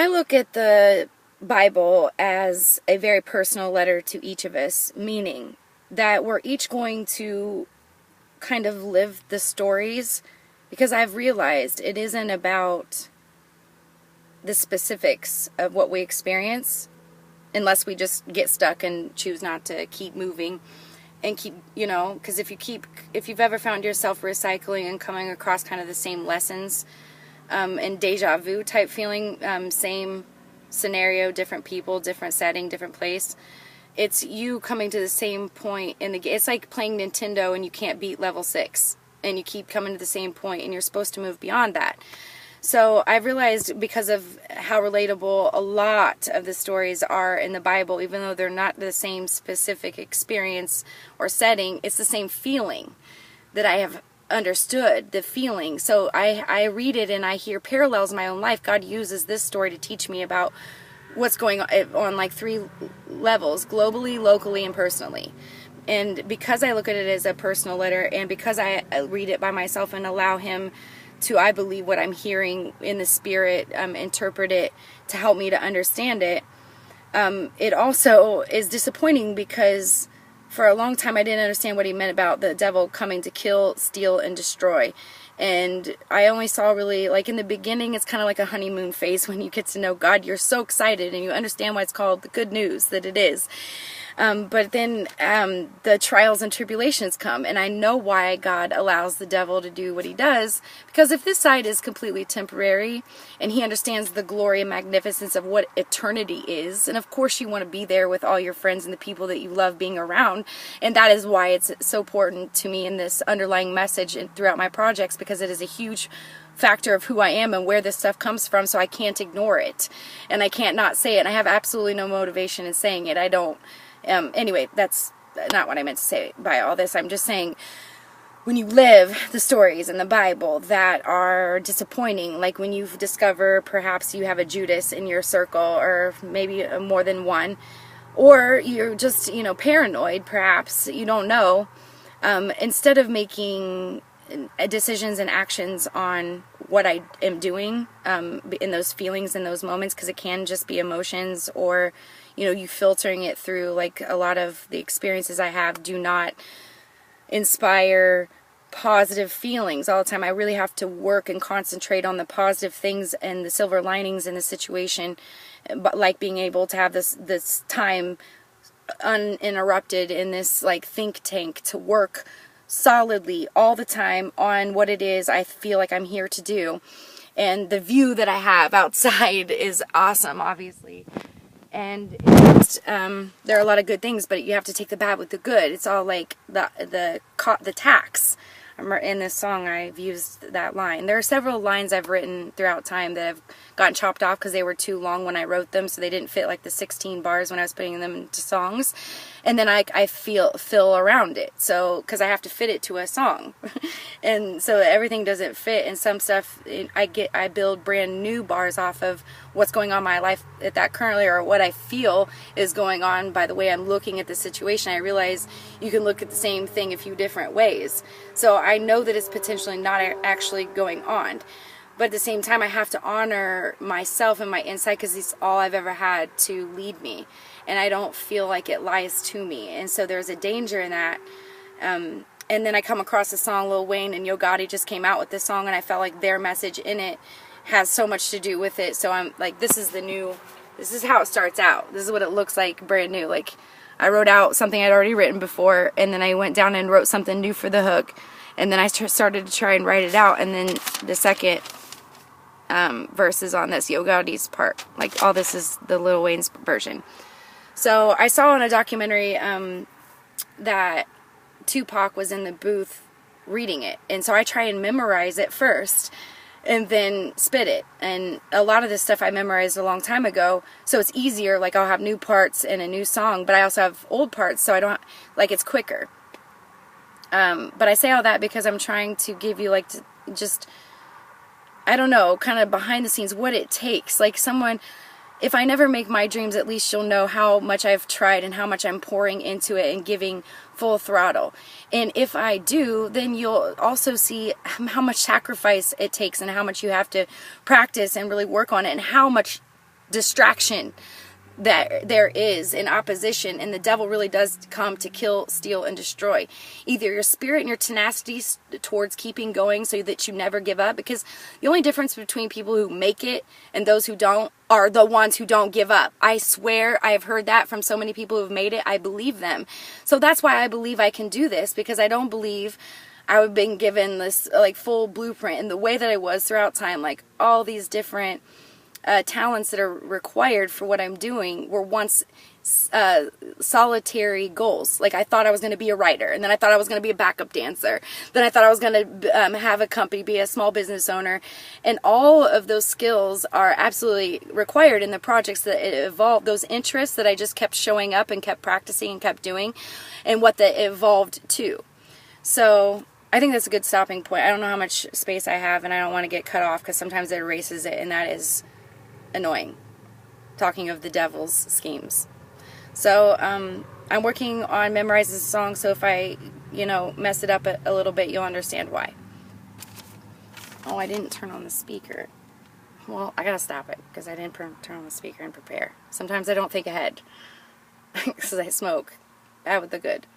I look at the Bible as a very personal letter to each of us, meaning that we're each going to kind of live the stories, because I've realized it isn't about the specifics of what we experience unless we just get stuck and choose not to keep moving and keep, because if you've ever found yourself recycling and coming across kind of the same lessons, and deja vu type feeling, same scenario, different people, different setting, different place, it's you coming to the same point in the game. It's like playing Nintendo and you can't beat level 6 and you keep coming to the same point and you're supposed to move beyond that. So I've realized, because of how relatable a lot of the stories are in the Bible, even though they're not the same specific experience or setting, it's the same feeling that I have understood, the feeling. So I read it and I hear parallels in my own life. God uses this story to teach me about what's going on like 3 levels: globally, locally, and personally. And because I look at it as a personal letter, and because I read it by myself and allow Him to, I believe, what I'm hearing in the Spirit, interpret it to help me to understand it, it also is disappointing, because for a long time I didn't understand what He meant about the devil coming to kill, steal, and destroy. And I only saw, really, like in the beginning, it's kind of like a honeymoon phase when you get to know God. You're so excited and you understand why it's called the good news that it is. But then the trials and tribulations come, and I know why God allows the devil to do what he does, because if this side is completely temporary and he understands the glory and magnificence of what eternity is, and of course you want to be there with all your friends and the people that you love being around, and that is why it's so important to me in this underlying message and throughout my projects, because it is a huge factor of who I am and where this stuff comes from, so I can't ignore it, and I can't not say it, and I have absolutely no motivation in saying it. I don't. Anyway, that's not what I meant to say by all this. I'm just saying, when you live the stories in the Bible that are disappointing, like when you discover perhaps you have a Judas in your circle, or maybe more than one, or you're just, paranoid, perhaps, you don't know, instead of making decisions and actions on what I am doing in those feelings, in those moments, because it can just be emotions, or you filtering it through, like a lot of the experiences I have do not inspire positive feelings all the time. I really have to work and concentrate on the positive things and the silver linings in the situation, but like being able to have this time uninterrupted in this like think tank to work solidly all the time on what it is I feel like I'm here to do. And the view that I have outside is awesome, obviously. And it's, there are a lot of good things, but you have to take the bad with the good. It's all like the tax. In this song, I've used that line. There are several lines I've written throughout time that have gotten chopped off because they were too long when I wrote them, so they didn't fit like the 16 bars when I was putting them into songs. And then I fill around it, so because I have to fit it to a song, and so everything doesn't fit. And some stuff I build brand new bars off of what's going on in my life at that currently, or what I feel is going on by the way I'm looking at the situation. I realize you can look at the same thing a few different ways. So I know that it's potentially not actually going on. But at the same time, I have to honor myself and my insight, because it's all I've ever had to lead me. And I don't feel like it lies to me. And so there's a danger in that. And then I come across a song, Lil Wayne and Yo Gotti just came out with this song, and I felt like their message in it has so much to do with it. So I'm like, this is how it starts out. This is what it looks like brand new. Like, I wrote out something I'd already written before, and then I went down and wrote something new for the hook. And then I started to try and write it out, and then the second verse is on this Yo Gotti's part. Like, all this is the Lil Wayne's version. So I saw in a documentary that Tupac was in the booth reading it, and so I try and memorize it first and then spit it. And a lot of this stuff I memorized a long time ago, so it's easier. Like, I'll have new parts in a new song, but I also have old parts, so I don't, like, it's quicker. But I say all that because I'm trying to give you, like, just, I don't know, kind of behind the scenes, what it takes. Like, someone, if I never make my dreams, at least you'll know how much I've tried and how much I'm pouring into it and giving full throttle. And if I do, then you'll also see how much sacrifice it takes and how much you have to practice and really work on it, and how much distraction that there is in opposition, and the devil really does come to kill, steal, and destroy. Either your spirit and your tenacity towards keeping going so that you never give up, because the only difference between people who make it and those who don't are the ones who don't give up. I swear I have heard that from so many people who've made it. I believe them. So that's why I believe I can do this, because I don't believe I have been given this like full blueprint in the way that I was throughout time. Like all these different talents that are required for what I'm doing were once solitary goals. Like I thought I was going to be a writer, and then I thought I was going to be a backup dancer, then I thought I was going to have a company, be a small business owner, and all of those skills are absolutely required in the projects that it evolved, those interests that I just kept showing up and kept practicing and kept doing, and what that evolved to. So I think that's a good stopping point. I don't know how much space I have, and I don't want to get cut off because sometimes it erases it, and that is annoying, talking of the devil's schemes. So I'm working on memorizing the song, so if I mess it up a little bit, you'll understand why. Oh, I didn't turn on the speaker. Well, I gotta stop it because I didn't turn on the speaker and prepare. Sometimes I don't think ahead because I smoke. Bad with the good.